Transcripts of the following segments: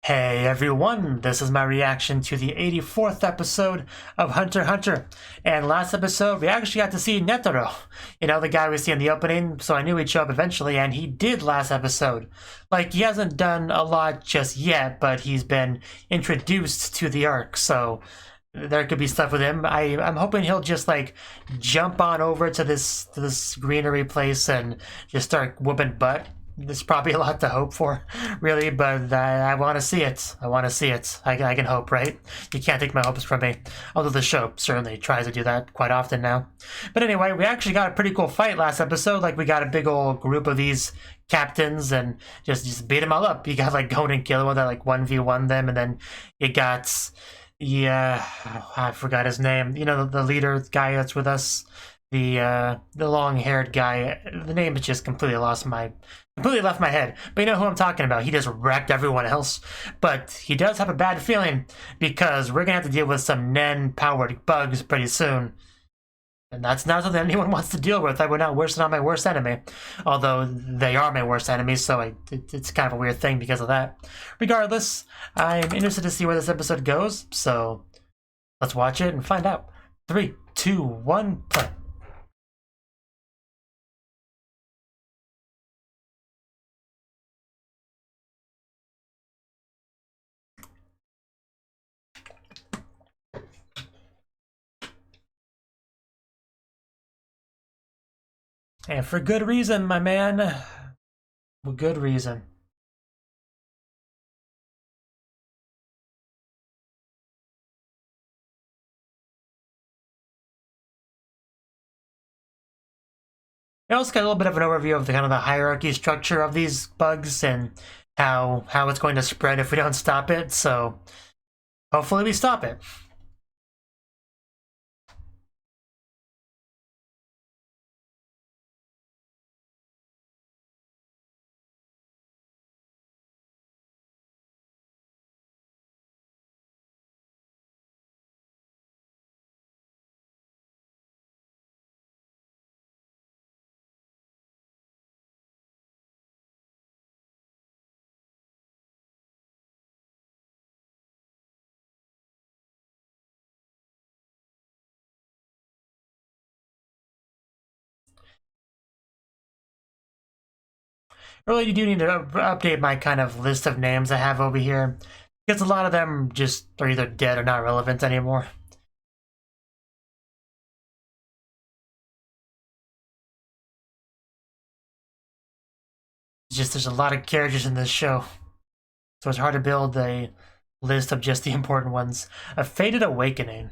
Hey everyone, this is my reaction to the 84th episode of Hunter x Hunter. And last episode, we actually got to see Netero. You know, the guy we see in the opening, so I knew he'd show up eventually, and he did last episode. Like, he hasn't done a lot just yet, but he's been introduced to the arc, so there could be stuff with him. I'm hoping he'll just, like, jump on over to this greenery place and just start whooping butt. There's probably a lot to hope for, really, but I want to see it. I want to see it. I can hope, right? You can't take my hopes from me. Although the show certainly tries to do that quite often now. But anyway, we actually got a pretty cool fight last episode. Like, we got a big old group of these captains and just beat them all up. You got, like, Gon and Killua that, like, 1v1 them, and then you got... Yeah, I forgot his name. You know, the leader guy that's with us. The long-haired guy. The name is just completely left my head. But you know who I'm talking about. He just wrecked everyone else. But he does have a bad feeling because we're gonna have to deal with some Nen-powered bugs pretty soon. And that's not something anyone wants to deal with. I would not wish it on my worst enemy. Although they are my worst enemy, so it's kind of a weird thing because of that. Regardless, I'm interested to see where this episode goes. So let's watch it and find out. 3, 2, 1, play. And for good reason, my man. For good reason. We also got a little bit of an overview of the kind of the hierarchy structure of these bugs and how it's going to spread if we don't stop it. So hopefully we stop it. Really, you do need to update my kind of list of names I have over here, because a lot of them just are either dead or not relevant anymore. It's just there's a lot of characters in this show, so it's hard to build a list of just the important ones. A Fated Awakening.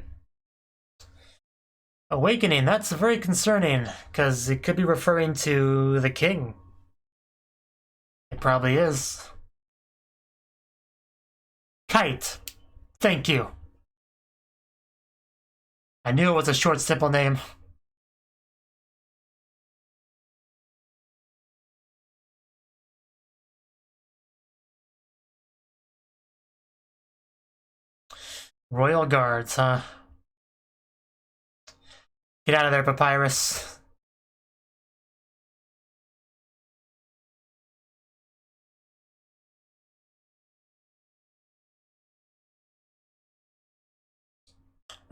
Awakening, that's very concerning, because it could be referring to the king. It probably is. Kite. Thank you. I knew it was a short, simple name. Royal Guards, huh? Get out of there, Papyrus.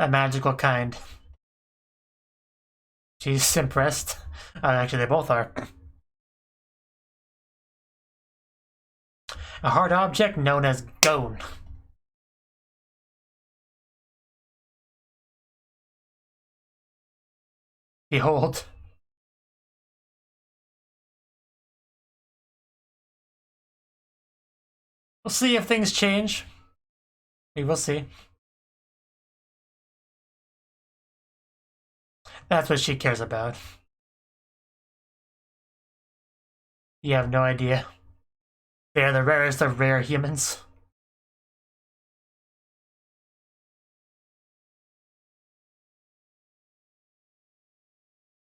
A magical kind. She's impressed. Actually, they both are. A hard object known as Gon. Behold. We'll see if things change. We will see. That's what she cares about. You have no idea. They are the rarest of rare humans.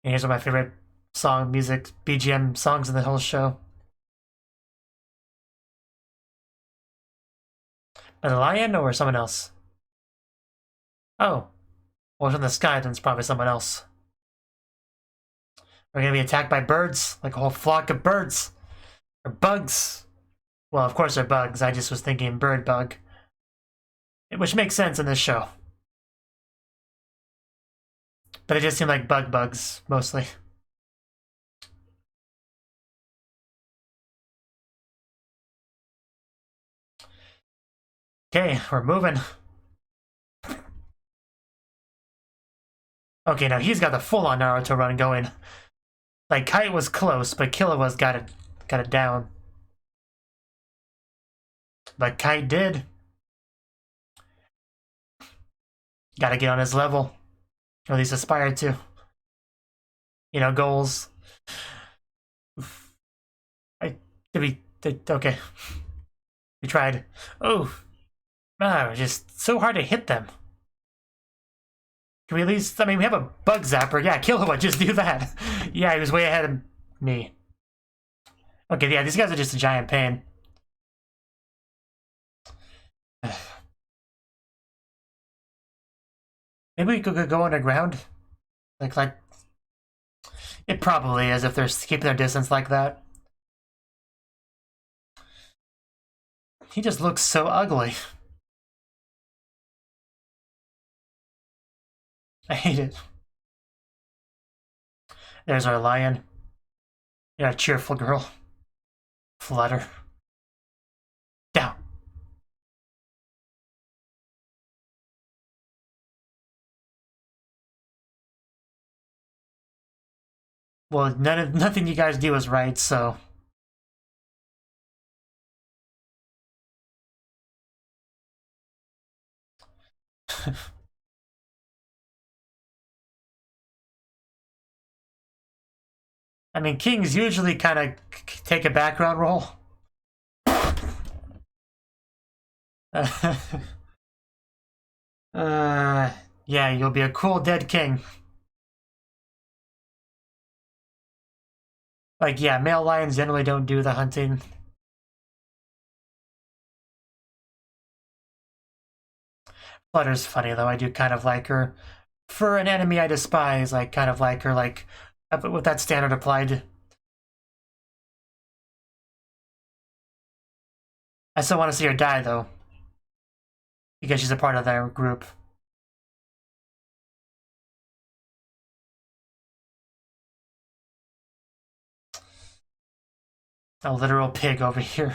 And here's one of my favorite music, BGM songs in the whole show. A lion or someone else? Oh. Well, it's in the sky, then it's probably someone else. We're gonna be attacked by birds, like a whole flock of birds. Or bugs. Well, of course they're bugs. I just was thinking bird bug. Which makes sense in this show. But it just seemed like bugs, mostly. Okay, we're moving. Okay, now he's got the full-on Naruto run going. Like, Kite was close, but Killua's got it down. But Kite did. Gotta get on his level. Or at least aspire to. You know, goals. Okay. We tried. Oh. Ah, just so hard to hit them. Can we at least, I mean, we have a bug zapper. Yeah, Killua, just do that. Yeah, he was way ahead of me. Okay, yeah, these guys are just a giant pain. Maybe we could go underground? Like, it probably is if they're keeping their distance like that. He just looks so ugly. I hate it. There's our lion. You're a cheerful girl. Flutter. Down. Well, nothing you guys do is right, so. I mean, kings usually kind of take a background role. Yeah, you'll be a cool dead king. Like, yeah, male lions generally don't do the hunting. Flutter's funny, though. I do kind of like her. For an enemy I despise, I kind of like her, like, with that standard applied. I still want to see her die, though. Because she's a part of their group. A literal pig over here.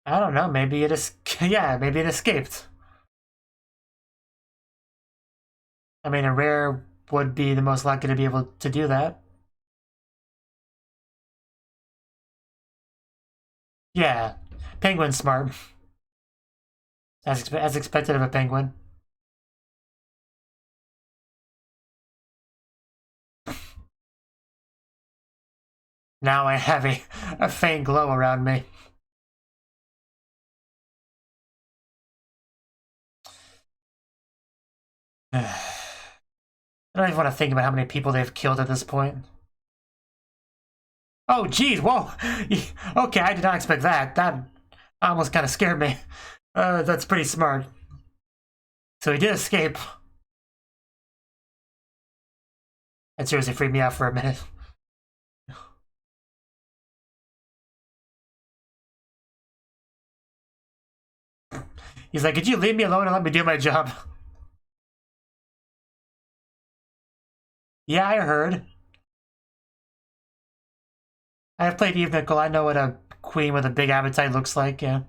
I don't know, maybe it is. Yeah, maybe it escaped. I mean, a rare would be the most likely to be able to do that. Yeah, penguin's smart. As expected of a penguin. Now I have a faint glow around me. I don't even want to think about how many people they've killed at this point. Oh, geez, whoa! Okay, I did not expect that. That almost kind of scared me. That's pretty smart. So he did escape. That seriously freaked me out for a minute. He's like, could you leave me alone and let me do my job? Yeah, I heard. I've played Eve Nickel. I know what a queen with a big appetite looks like, yeah.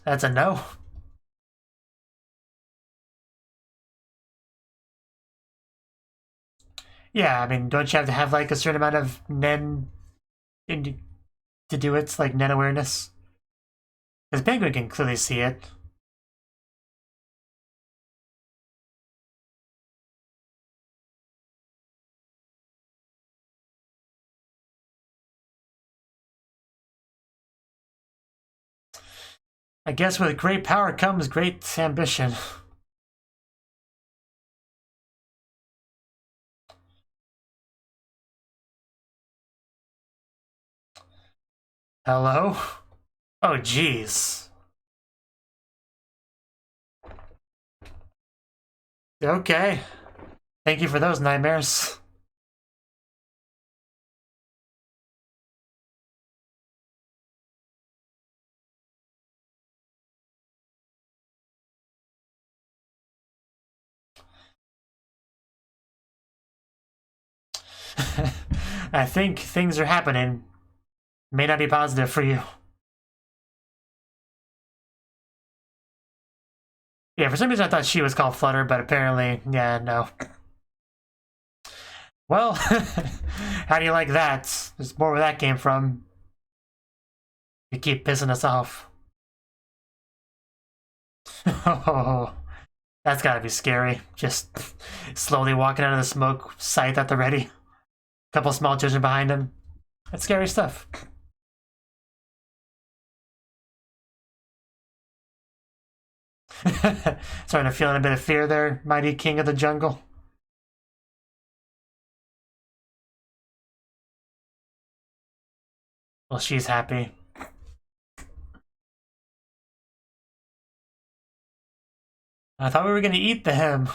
That's a no. Yeah, I mean, don't you have to have like a certain amount of Nen to do it, like Nen awareness? Because Penguin can clearly see it. I guess with great power comes great ambition. Hello? Oh, jeez. Okay. Thank you for those nightmares. I think things are happening. May not be positive for you. Yeah, for some reason I thought she was called Flutter, but apparently, yeah, no. Well, how do you like that? There's more where that came from. You keep pissing us off. Oh, that's gotta be scary. Just slowly walking out of the smoke, sight at the ready. Couple small children behind him. That's scary stuff. Starting to feel a bit of fear there, mighty king of the jungle. Well, she's happy. I thought we were gonna eat them.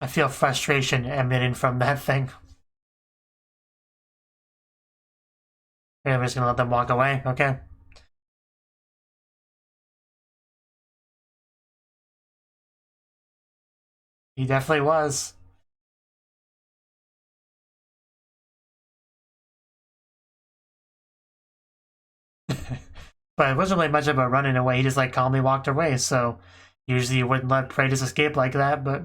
I feel frustration emanating from that thing. And I'm just gonna let them walk away, okay? He definitely was. But it wasn't really much about running away. He just like calmly walked away. So usually you wouldn't let prey just escape like that, but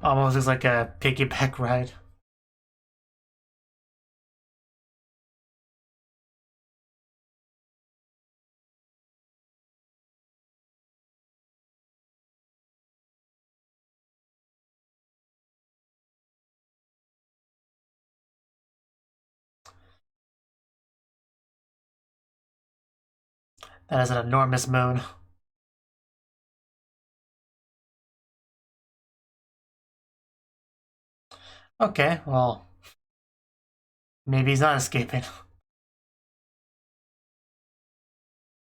almost looks like a piggyback ride. That is an enormous moon. Okay, well, maybe he's not escaping.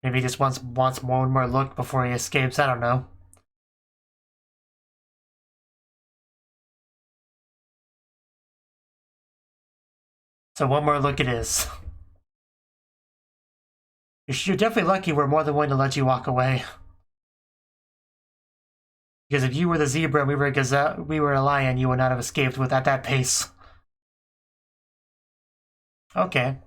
Maybe he just wants one more look before he escapes. I don't know. So one more look it is. You're definitely lucky we're more than willing to let you walk away. Because if you were the zebra and we were a gazelle, we were a lion, you would not have escaped with at that pace. Okay.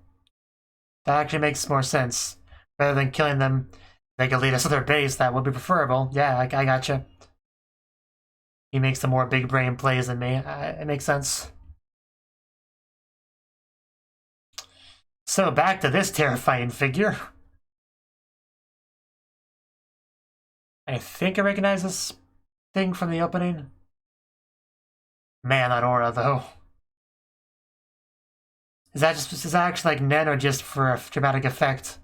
That actually makes more sense. Rather than killing them, they could lead us to their base, that would be preferable. Yeah, I gotcha. He makes the more big brain plays than me. It makes sense. So back to this terrifying figure. I think I recognize this thing from the opening. Man, that aura though. Is that actually like Nen or just for a dramatic effect?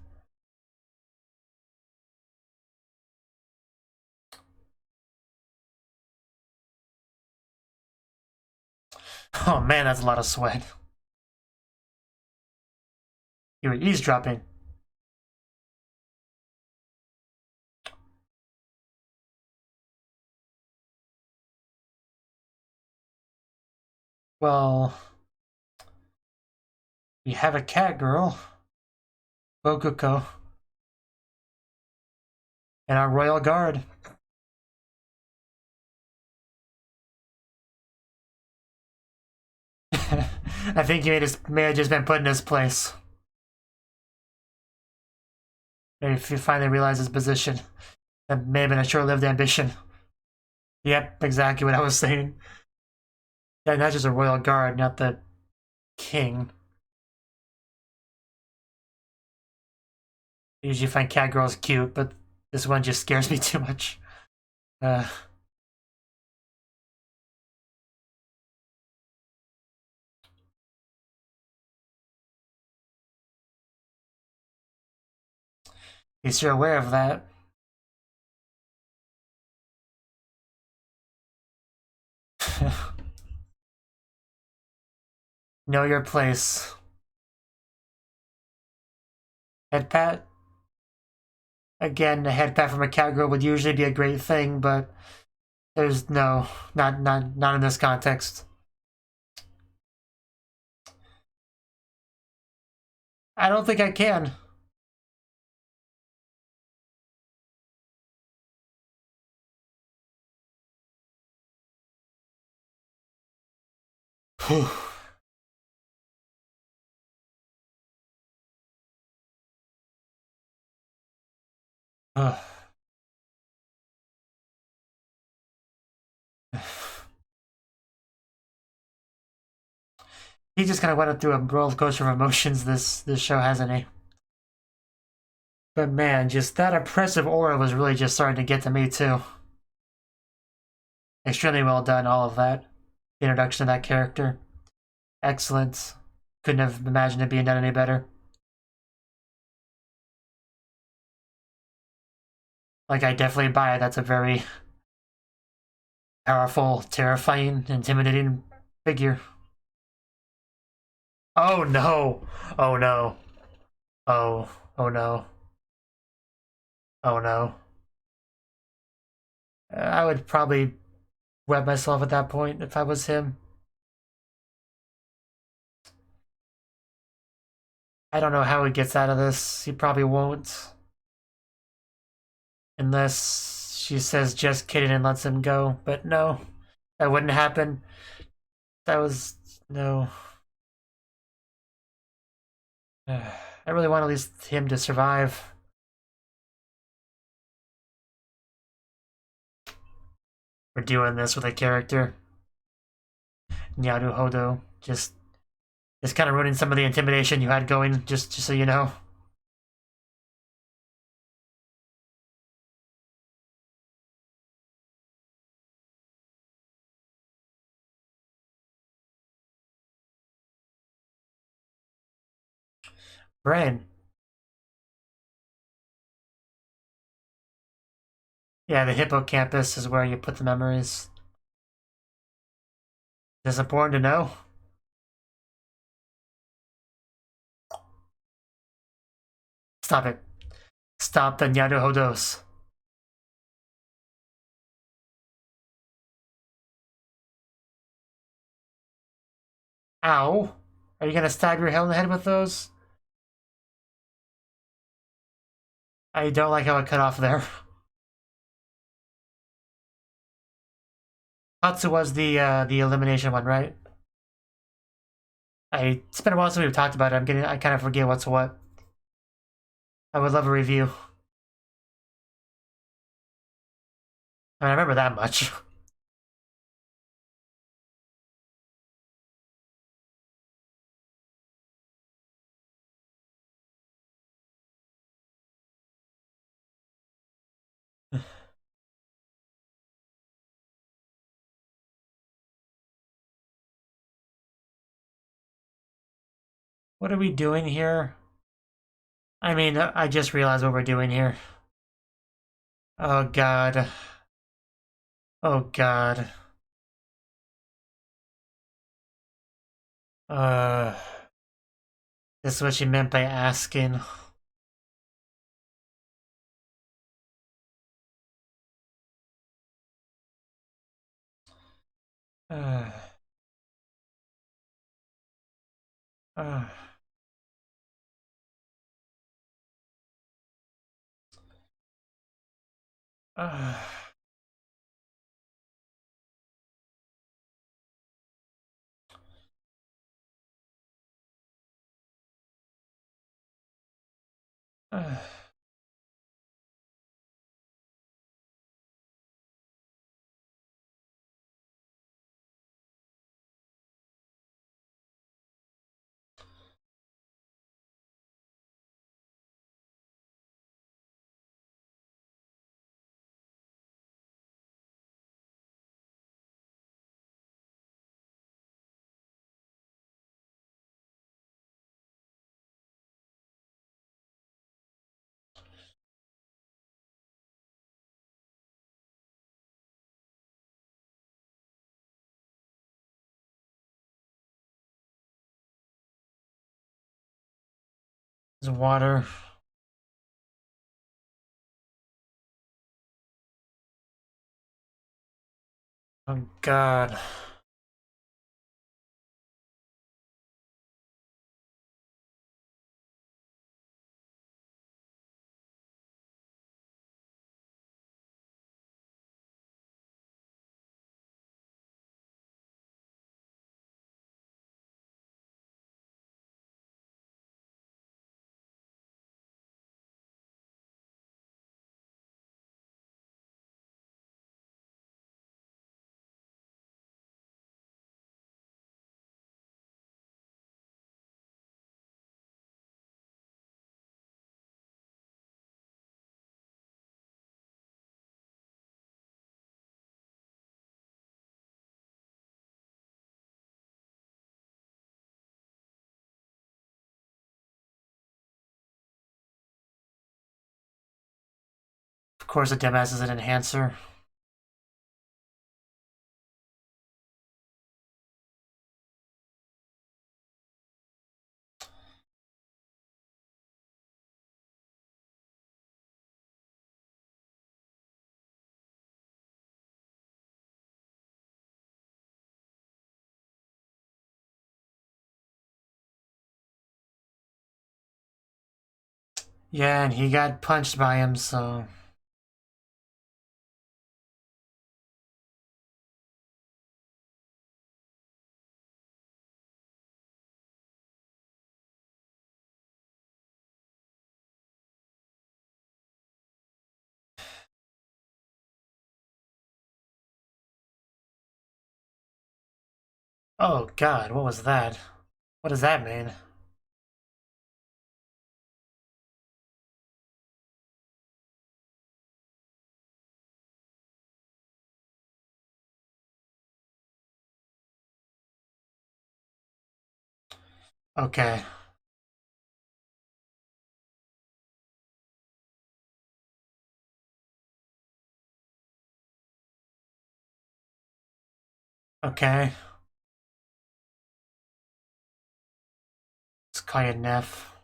Oh man, that's a lot of sweat. You were eavesdropping. Well, we have a cat girl, Bokuko, and our royal guard. I think he may have just been put in his place. Maybe if he finally realized his position. That may have been a short-lived ambition. Yep, exactly what I was saying. Yeah, not just a royal guard, not the king. I usually find cat girls cute, but this one just scares me too much. At least you're aware of that. Know your place. Head pat. Again, a head pat from a cowgirl would usually be a great thing, but there's no, not in this context. I don't think I can. He just kind of went through a roller coaster of emotions. This show, hasn't he? But man, just that oppressive aura was really just starting to get to me too. Extremely well done, all of that. The introduction of that character. Excellent. Couldn't have imagined it being done any better. Like, I definitely buy it. That's a very powerful, terrifying, intimidating figure. Oh no! Oh no. Oh. Oh no. Oh no. I would probably web myself at that point if I was him. I don't know how he gets out of this. He probably won't. Unless she says just kidding and lets him go. But no, that wouldn't happen. That was... no. I really want at least him to survive. We're doing this with a character. Naruhodo. Just kind of ruining some of the intimidation you had going, just so you know. Brain. Yeah, the hippocampus is where you put the memories. Is important to know? Stop it. Stop the Naruhodos. Ow. Are you gonna stab your head in the head with those? I don't like how it cut off there. Hatsu was the elimination one, right? It's been a while since we've talked about it. I kind of forget what's what. I would love a review. I remember that much. What are we doing here? I mean, I just realized what we're doing here. Oh god. Oh god. Uh, this is what she meant by asking. Uh, uh, uh, uh. There's water. Oh God. Of course, the dumbass is an enhancer. Yeah, and he got punched by him, so... Oh God, what was that? What does that mean? Okay. Okay. Let's call you Neff.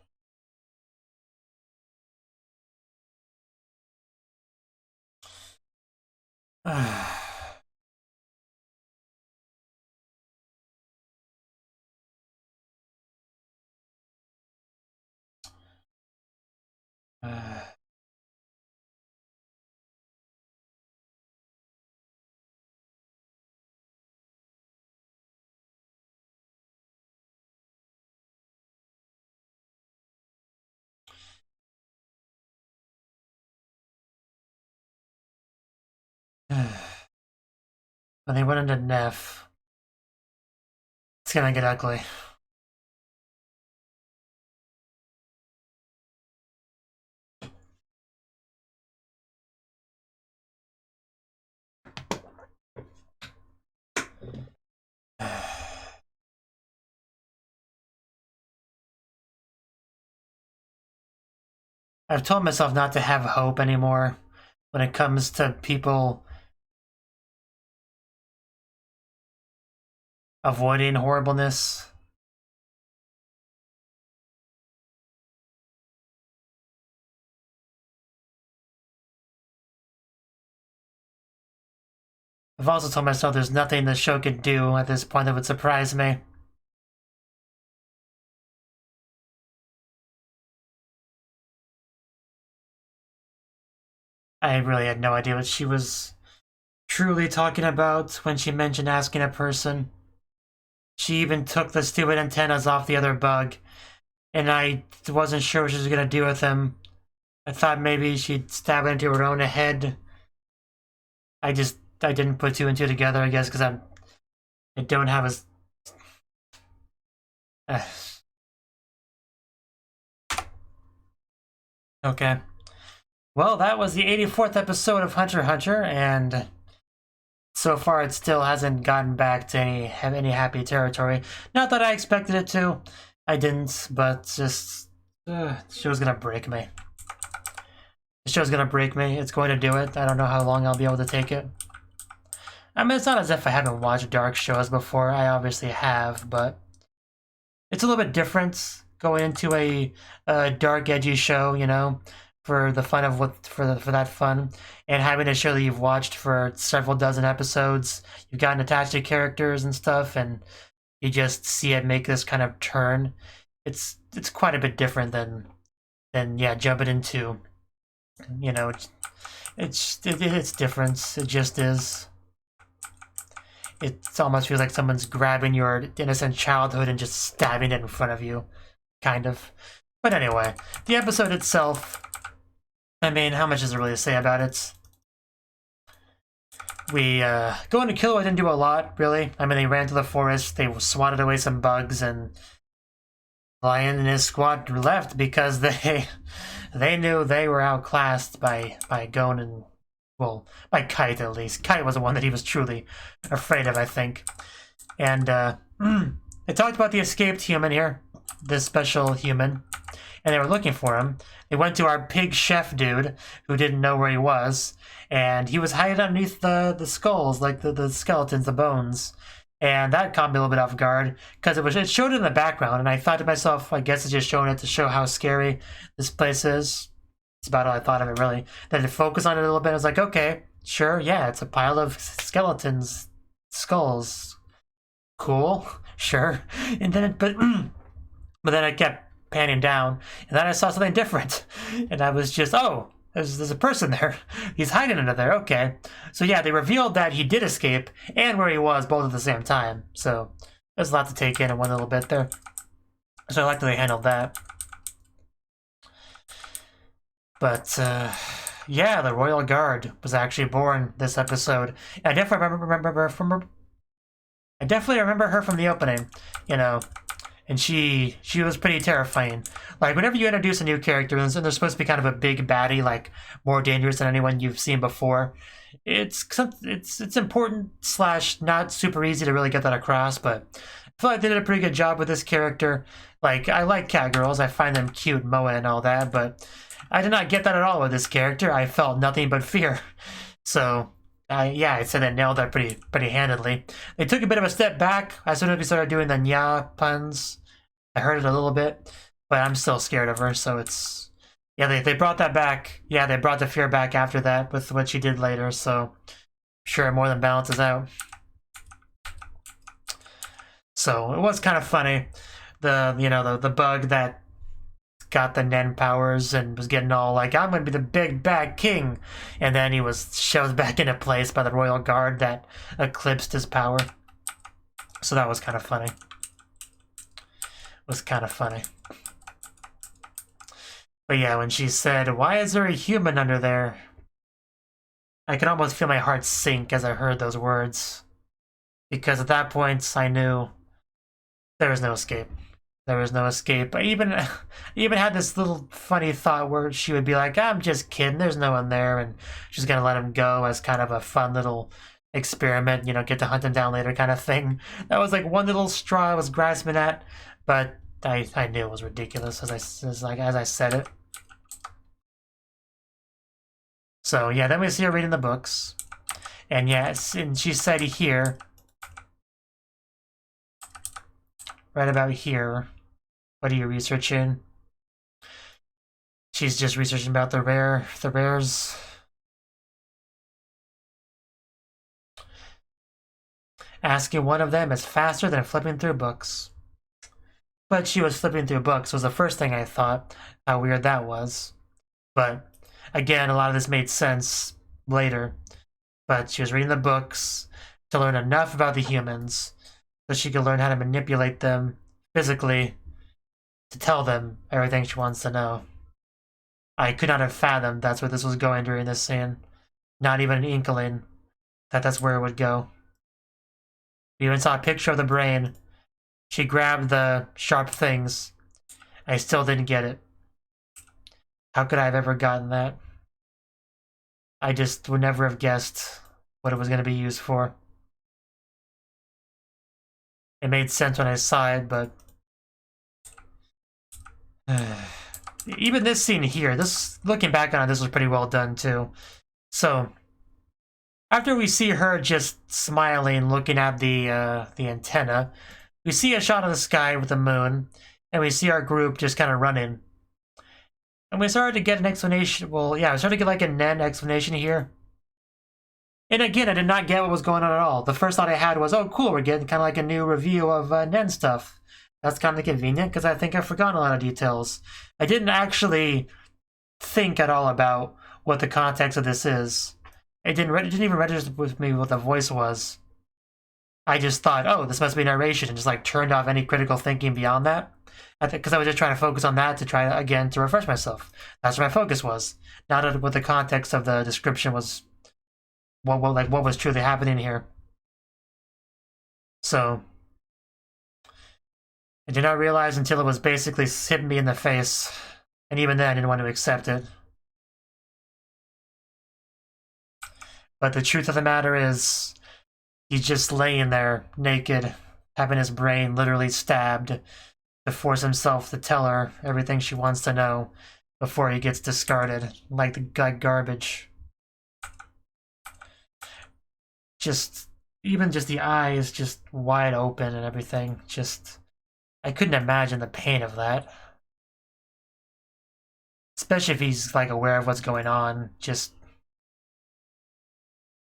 When they went into Neff, it's gonna get ugly. I've told myself not to have hope anymore when it comes to people avoiding horribleness. I've also told myself there's nothing the show could do at this point that would surprise me. I really had no idea what she was truly talking about when she mentioned asking a person. She even took the stupid antennas off the other bug, and I wasn't sure what she was gonna do with them. I thought maybe she'd stab it into her own head. I didn't put two and two together, I guess, because I don't have a... Okay. Well, that was the 84th episode of Hunter x Hunter, and so far it still hasn't gotten back to any happy territory. Not that I expected it to. I didn't, but just... the show's gonna break me. The show's gonna break me. It's going to do it. I don't know how long I'll be able to take it. I mean, it's not as if I haven't watched dark shows before. I obviously have, but... it's a little bit different going into a dark, edgy show, you know, for the fun of for that fun, and having a show that you've watched for several dozen episodes, you've gotten attached to characters and stuff, and you just see it make this kind of turn. It's quite a bit different than yeah, jumping into, you know, it's different. It just is. It almost feels like someone's grabbing your innocent childhood and just stabbing it in front of you, kind of. But anyway, the episode itself, I mean, how much is there really to say about it? We, going to Killua didn't do a lot, really. I mean, they ran to the forest, they swatted away some bugs, and Lion and his squad left because they knew they were outclassed by Gon and, well, by Kite at least. Kite was the one that he was truly afraid of, I think. And they talked about the escaped human here, this special human, and they were looking for him. They went to our pig chef dude, who didn't know where he was, and he was hiding underneath the skulls, like the skeletons, the bones. And that caught me a little bit off guard, because it showed it in the background, and I thought to myself, I guess it's just showing it to show how scary this place is. That's about all I thought of it, really. Then to focus on it a little bit, I was like, okay, sure, yeah, it's a pile of skeletons, skulls. Cool, sure. And then but then I kept panning down, and then I saw something different. And I was just, oh, there's a person there. He's hiding under there, okay. So yeah, they revealed that he did escape, and where he was, both at the same time. So there's a lot to take in one little bit there. So I like that they handled that. But, yeah, the Royal Guard was actually born this episode. And I definitely remember her from the opening, you know. And she was pretty terrifying. Like, whenever you introduce a new character, and they're supposed to be kind of a big baddie, like, more dangerous than anyone you've seen before, it's important / not super easy to really get that across, but I feel like they did a pretty good job with this character. Like, I like cat girls, I find them cute, Moa and all that, but I did not get that at all with this character. I felt nothing but fear. So, yeah, I'd say they nailed that pretty handedly. They took a bit of a step back as soon as we started doing the nya puns. I heard it a little bit, but I'm still scared of her, so it's... Yeah, they brought that back. Yeah, they brought the fear back after that with what she did later, so... Sure, it more than balances out. So, it was kind of funny. The bug that got the Nen powers and was getting all like, I'm gonna be the big bad king, and then he was shoved back into place by the Royal Guard that eclipsed his power. So that was kind of funny. But yeah, when she said, why is there a human under there? I could almost feel my heart sink as I heard those words. Because at that point, I knew there was no escape. There was no escape. I even had this little funny thought where she would be like, I'm just kidding, there's no one there, and she's gonna let him go as kind of a fun little experiment, you know, get to hunt him down later kind of thing. That was like one little straw I was grasping at, but I knew it was ridiculous as I said it. So yeah, then we see her reading the books. And yes, and she said here, right about here, what are you researching? She's just researching about the rares. Asking one of them is faster than flipping through books. But she was flipping through books was the first thing I thought, how weird that was. But again, a lot of this made sense later. But she was reading the books to learn enough about the humans so she could learn how to manipulate them physically to tell them everything she wants to know. I could not have fathomed that's where this was going during this scene. Not even an inkling that that's where it would go. We even saw a picture of the brain. She grabbed the sharp things. I still didn't get it. How could I have ever gotten that? I just would never have guessed what it was going to be used for. It made sense when I saw it, but... even this scene here, looking back on it, this was pretty well done too. So, after we see her just smiling, looking at the antenna, we see a shot of the sky with the moon, And we see our group just kind of running. And we started to get an explanation. Well, yeah, we started to get like a Nen explanation here. And again, I did not get what was going on at all. The first thought I had was, oh, cool, we're getting kind of like a new review of Nen stuff. That's kind of convenient because I think I've forgotten a lot of details. I didn't actually think at all about what the context of this is. It didn't even register with me what the voice was. I just thought, oh, this must be narration, and just like turned off any critical thinking beyond that. Because I was just trying to focus on that to try again to refresh myself. That's where my focus was, not what the context of the description was. What was truly happening here. So I did not realize until it was basically hitting me in the face, and even then I didn't want to accept it. But the truth of the matter is, he's just laying there, naked, having his brain literally stabbed to force himself to tell her everything she wants to know before he gets discarded like garbage. Even just the eyes just wide open and everything. I couldn't imagine the pain of that. Especially if he's like aware of what's going on, because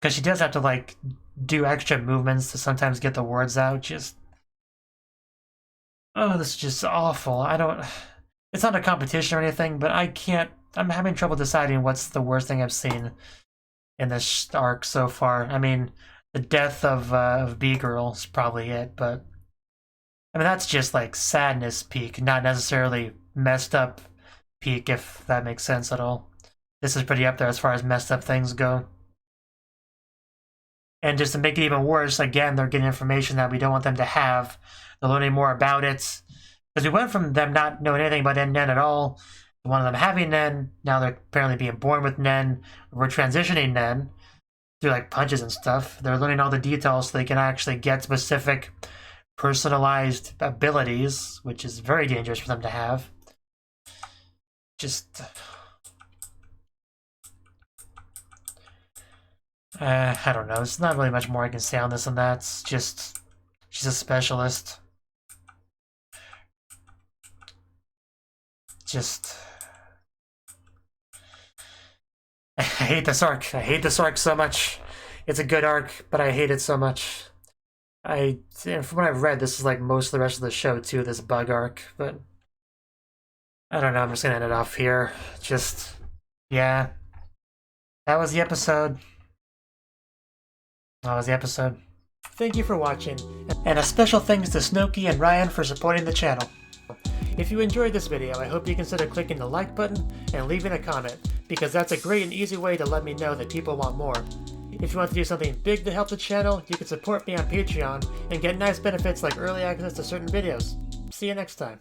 she does have to like do extra movements to sometimes get the words out. Oh, this is just awful. It's not a competition or anything, but I'm having trouble deciding what's the worst thing I've seen in this arc so far. I mean, the death of B-Girl is probably it, but I mean, that's just like sadness peak, not necessarily messed up peak, if that makes sense at all. This is pretty up there as far as messed up things go. And just to make it even worse, again, they're getting information that we don't want them to have. They're learning more about it. Because we went from them not knowing anything about Nen at all, to one of them having Nen, now they're apparently being born with Nen. We're transitioning Nen through like punches and stuff. They're learning all the details so they can actually get specific personalized abilities, which is very dangerous for them to have. I don't know. There's not really much more I can say on this and that. It's just, she's a specialist. I hate this arc. I hate this arc so much. It's a good arc, but I hate it so much. From what I've read, this is like most of the rest of the show too, this bug arc, but I don't know, I'm just gonna end it off here. Yeah. That was the episode. Thank you for watching, and a special thanks to Cnouki and Ryan for supporting the channel. If you enjoyed this video, I hope you consider clicking the like button and leaving a comment, because that's a great and easy way to let me know that people want more. If you want to do something big to help the channel, you can support me on Patreon and get nice benefits like early access to certain videos. See you next time.